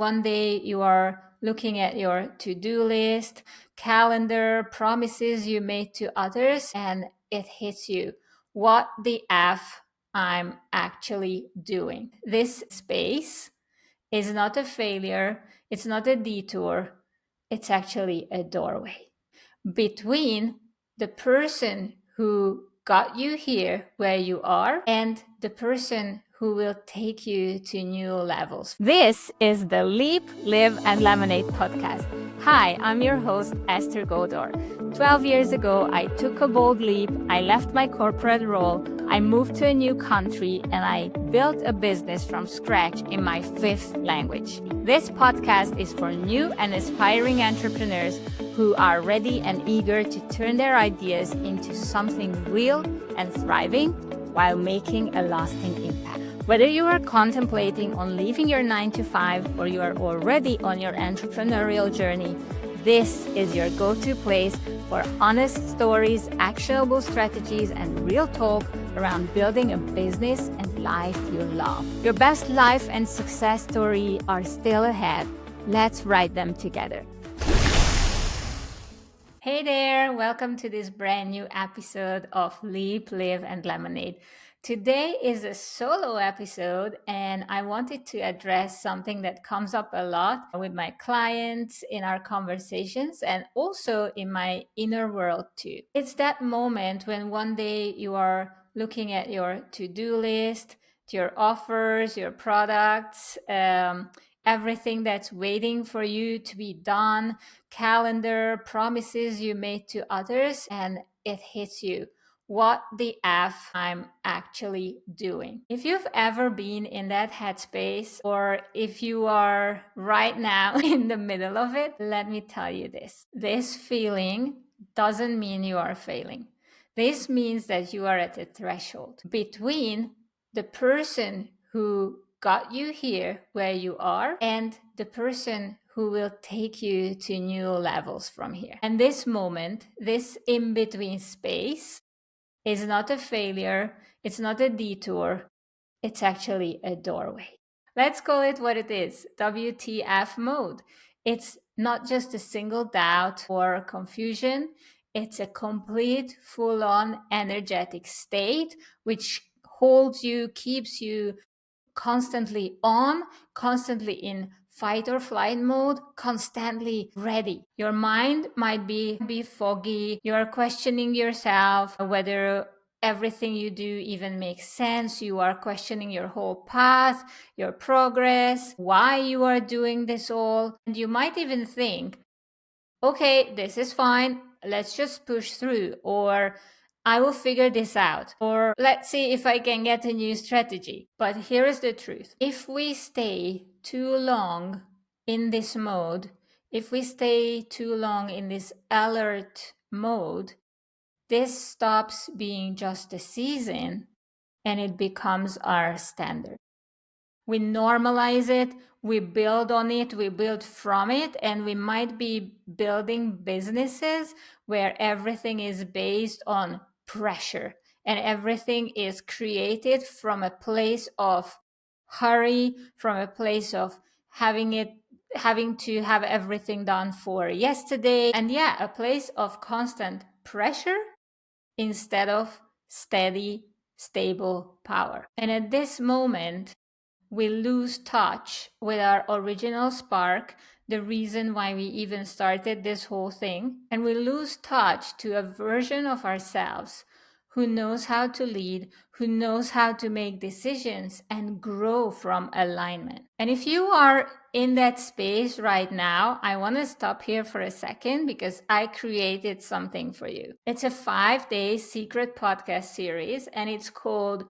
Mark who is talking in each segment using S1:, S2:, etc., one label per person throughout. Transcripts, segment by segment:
S1: One day you are looking at your to-do list, calendar, promises you made to others, and it hits you. What the F I'm actually doing. This space is not a failure, it's not a detour, it's actually a doorway between the person who got you here where you are and the person who will take you to new levels. This is the Leap, Live, and Lemonade podcast. Hi, I'm your host, Esther Godor. 12 years ago, I took a bold leap. I left my corporate role. I moved to a new country and I built a business from scratch in my fifth language. This podcast is for new and aspiring entrepreneurs who are ready and eager to turn their ideas into something real and thriving while making a lasting impact. Whether you are contemplating on leaving your 9-to-5 or you are already on your entrepreneurial journey, this is your go-to place for honest stories, actionable strategies, and real talk around building a business and life you love. Your best life and success story are still ahead. Let's write them together. Hey there, welcome to this brand new episode of Leap, Live, and Lemonade. Today is a solo episode, and I wanted to address something that comes up a lot with my clients in our conversations and also in my inner world too. It's that moment when one day you are looking at your to-do list, your offers, your products, everything that's waiting for you to be done, calendar, promises you made to others, and it hits you. What the F I'm actually doing. If you've ever been in that headspace, or if you are right now in the middle of it, let me tell you this. This feeling doesn't mean you are failing. This means that you are at a threshold between the person who got you here where you are and the person who will take you to new levels from here. And this moment, this in-between space, is not a failure, it's not a detour, it's actually a doorway. Let's call it what it is, WTF mode. It's not just a single doubt or confusion, it's a complete, full-on energetic state which holds you, keeps you constantly on, constantly in fight or flight mode, constantly ready. Your mind might be foggy. You're questioning yourself, whether everything you do even makes sense. You are questioning your whole path, your progress, why you are doing this all. And you might even think, okay, this is fine. Let's just push through. Or I will figure this out. Or let's see if I can get a new strategy. But here is the truth. If we stay too long in this mode, if we stay too long in this alert mode, this stops being just a season and it becomes our standard. We normalize it, we build on it, we build from it, and we might be building businesses where everything is based on pressure and everything is created from a place of hurry, from a place of having to have everything done for yesterday, and a place of constant pressure instead of steady, stable power. And at this moment, we lose touch with our original spark, the reason why we even started this whole thing, and we lose touch to a version of ourselves who knows how to lead, who knows how to make decisions and grow from alignment. And if you are in that space right now, I want to stop here for a second because I created something for you. It's a 5-day secret podcast series, and it's called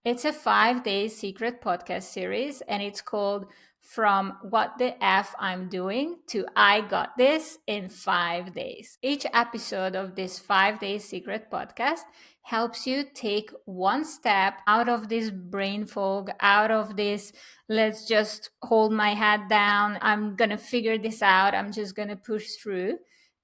S1: From What the F I'm Doing to I Got This in 5 days. Each episode of this 5-day secret podcast helps you take one step out of this brain fog, out of this, let's just hold my head down, I'm going to figure this out, I'm just going to push through,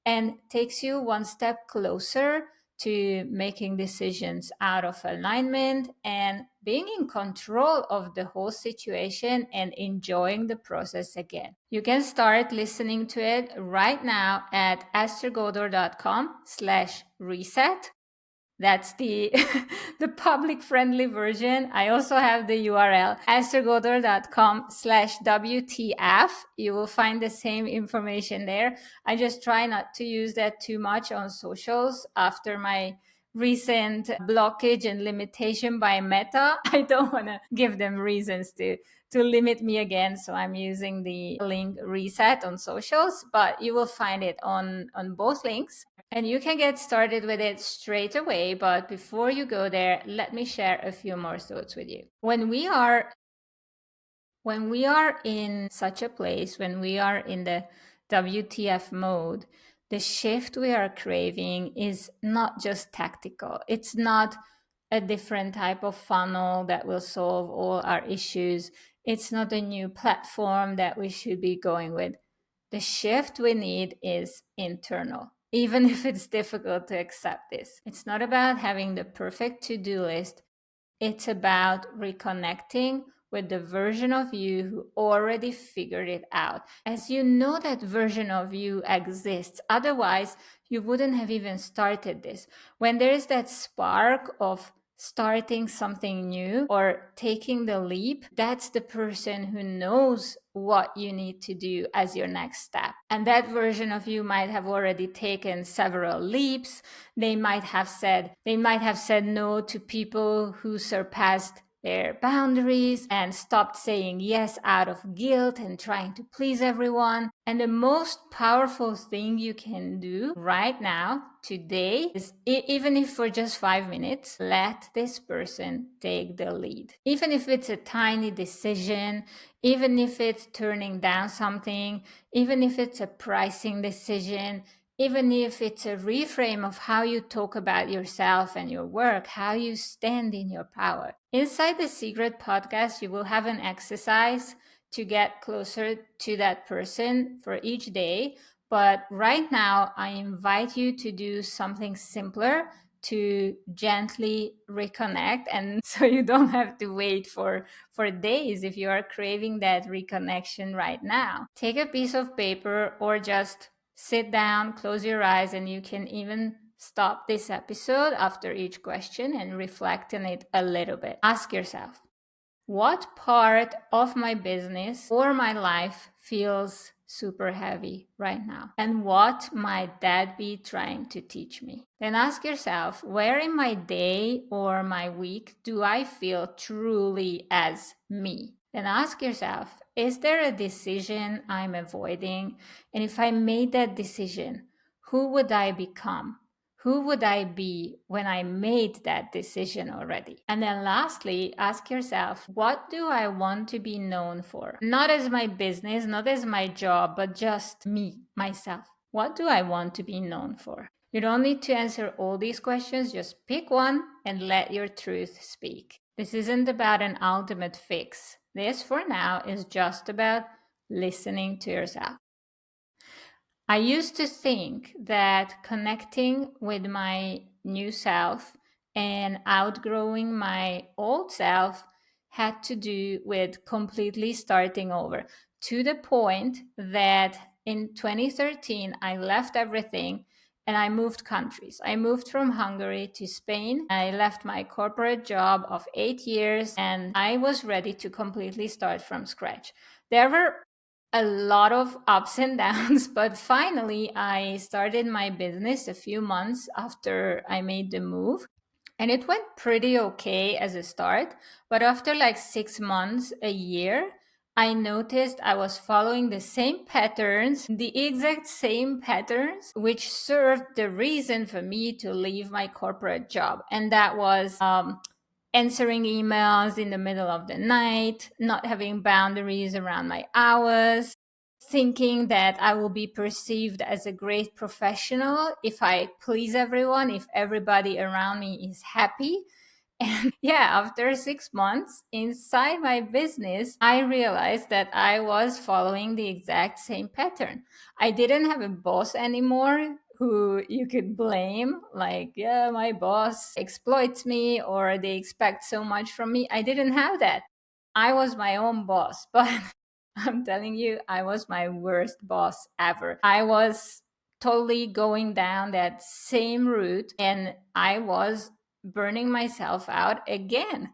S1: and takes you one step closer to making decisions out of alignment and being in control of the whole situation and enjoying the process again. You can start listening to it right now at esthergodor.com/reset. That's the the public friendly version. I also have the URL esthergodor.com/WTF. You will find the same information there. I just try not to use that too much on socials after my recent blockage and limitation by Meta. I don't want to give them reasons to limit me again, so I'm using the link reset on socials, but you will find it on both links. And you can get started with it straight away. But before you go there, let me share a few more thoughts with you. When we are in such a place, when we are in the WTF mode, the shift we are craving is not just tactical. It's not a different type of funnel that will solve all our issues. It's not a new platform that we should be going with. The shift we need is internal, even if it's difficult to accept this. It's not about having the perfect to do list. It's about reconnecting with the version of you who already figured it out. As you know, that version of you exists. Otherwise, you wouldn't have even started this. When there is that spark of starting something new or taking the leap, that's the person who knows what you need to do as your next step. And that version of you might have already taken several leaps. They might have said no to people who surpassed their boundaries and stopped saying yes out of guilt and trying to please everyone. And the most powerful thing you can do right now, today, is even if for just 5 minutes, let this person take the lead. Even if it's a tiny decision, even if it's turning down something, even if it's a pricing decision, even if it's a reframe of how you talk about yourself and your work, how you stand in your power. Inside the Secret podcast, you will have an exercise to get closer to that person for each day. But right now, I invite you to do something simpler to gently reconnect. And so you don't have to wait for days if you are craving that reconnection right now. Take a piece of paper or just sit down, close your eyes, and you can even stop this episode after each question and reflect on it a little bit. Ask yourself, what part of my business or my life feels super heavy right now? And what might that be trying to teach me? Then ask yourself, where in my day or my week do I feel truly as me? Then ask yourself, is there a decision I'm avoiding? And if I made that decision, who would I become? Who would I be when I made that decision already? And then lastly, ask yourself, what do I want to be known for? Not as my business, not as my job, but just me, myself. What do I want to be known for? You don't need to answer all these questions, just pick one and let your truth speak. This isn't about an ultimate fix. This, for now, is just about listening to yourself. I used to think that connecting with my new self and outgrowing my old self had to do with completely starting over, to the point that in 2013, I left everything and I moved countries. I moved from Hungary to Spain. I left my corporate job of 8 years and I was ready to completely start from scratch. There were a lot of ups and downs, but finally I started my business a few months after I made the move. And it went pretty okay as a start, but after like 6 months, a year, I noticed I was following the same patterns, the exact same patterns, which served the reason for me to leave my corporate job. And that was answering emails in the middle of the night, not having boundaries around my hours, thinking that I will be perceived as a great professional if I please everyone, if everybody around me is happy. And yeah, after 6 months inside my business, I realized that I was following the exact same pattern. I didn't have a boss anymore who you could blame, like, yeah, my boss exploits me or they expect so much from me. I didn't have that. I was my own boss, but I'm telling you, I was my worst boss ever. I was totally going down that same route and I was burning myself out again.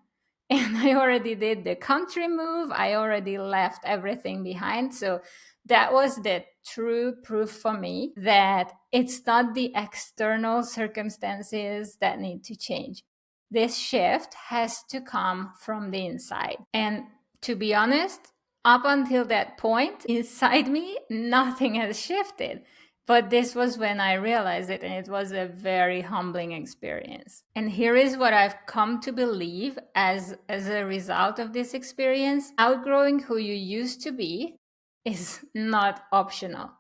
S1: And I already did the country move, I already left everything behind. So that was the true proof for me that it's not the external circumstances that need to change. This shift has to come from the inside. And to be honest, up until that point, inside me, nothing has shifted. But this was when I realized it, and it was a very humbling experience. And here is what I've come to believe as a result of this experience: outgrowing who you used to be is not optional.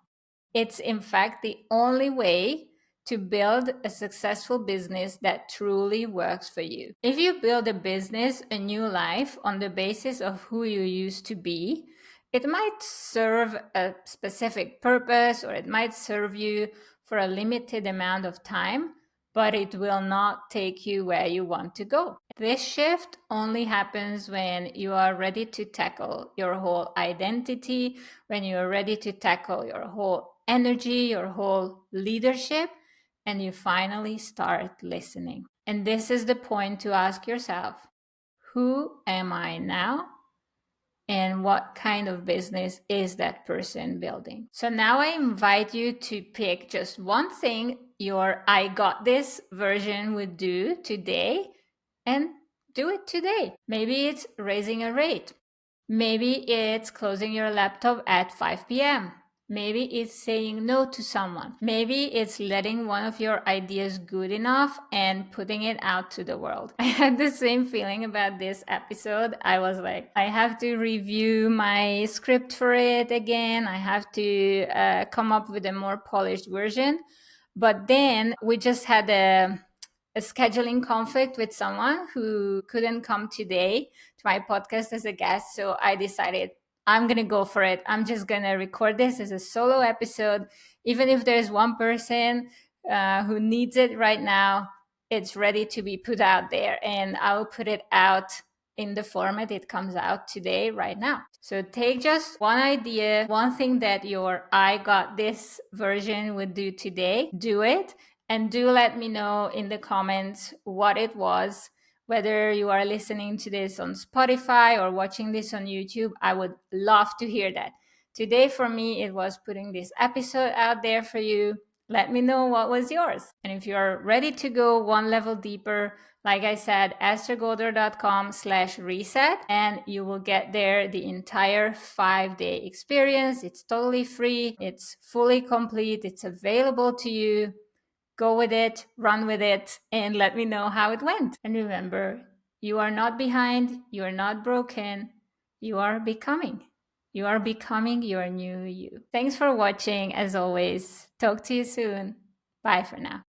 S1: It's in fact the only way to build a successful business that truly works for you. If you build a business, a new life on the basis of who you used to be, it might serve a specific purpose or it might serve you for a limited amount of time, but it will not take you where you want to go. This shift only happens when you are ready to tackle your whole identity, when you are ready to tackle your whole energy, your whole leadership, and you finally start listening. And this is the point to ask yourself: who am I now? And what kind of business is that person building? So now I invite you to pick just one thing your I got this version would do today and do it today. Maybe it's raising a rate. Maybe it's closing your laptop at 5 p.m. Maybe it's saying no to someone. Maybe it's letting one of your ideas good enough and putting it out to the world. I had the same feeling about this episode. I was like, I have to review my script for it again. I have to come up with a more polished version. But then we just had a scheduling conflict with someone who couldn't come today to my podcast as a guest. So I decided I'm going to go for it. I'm just going to record this as a solo episode. Even if there's one person who needs it right now, it's ready to be put out there. And I'll put it out in the format it comes out today, right now. So take just one idea, one thing that your I got this version would do today, do it. And do let me know in the comments what it was, whether you are listening to this on Spotify or watching this on YouTube. I would love to hear that. Today, for me, it was putting this episode out there for you. Let me know what was yours. And if you're ready to go one level deeper, like I said, esthergolder.com/reset, and you will get there the entire 5-day experience. It's totally free. It's fully complete. It's available to you. Go with it, run with it, and let me know how it went. And remember, you are not behind, you are not broken, you are becoming. You are becoming your new you. Thanks for watching, as always. Talk to you soon. Bye for now.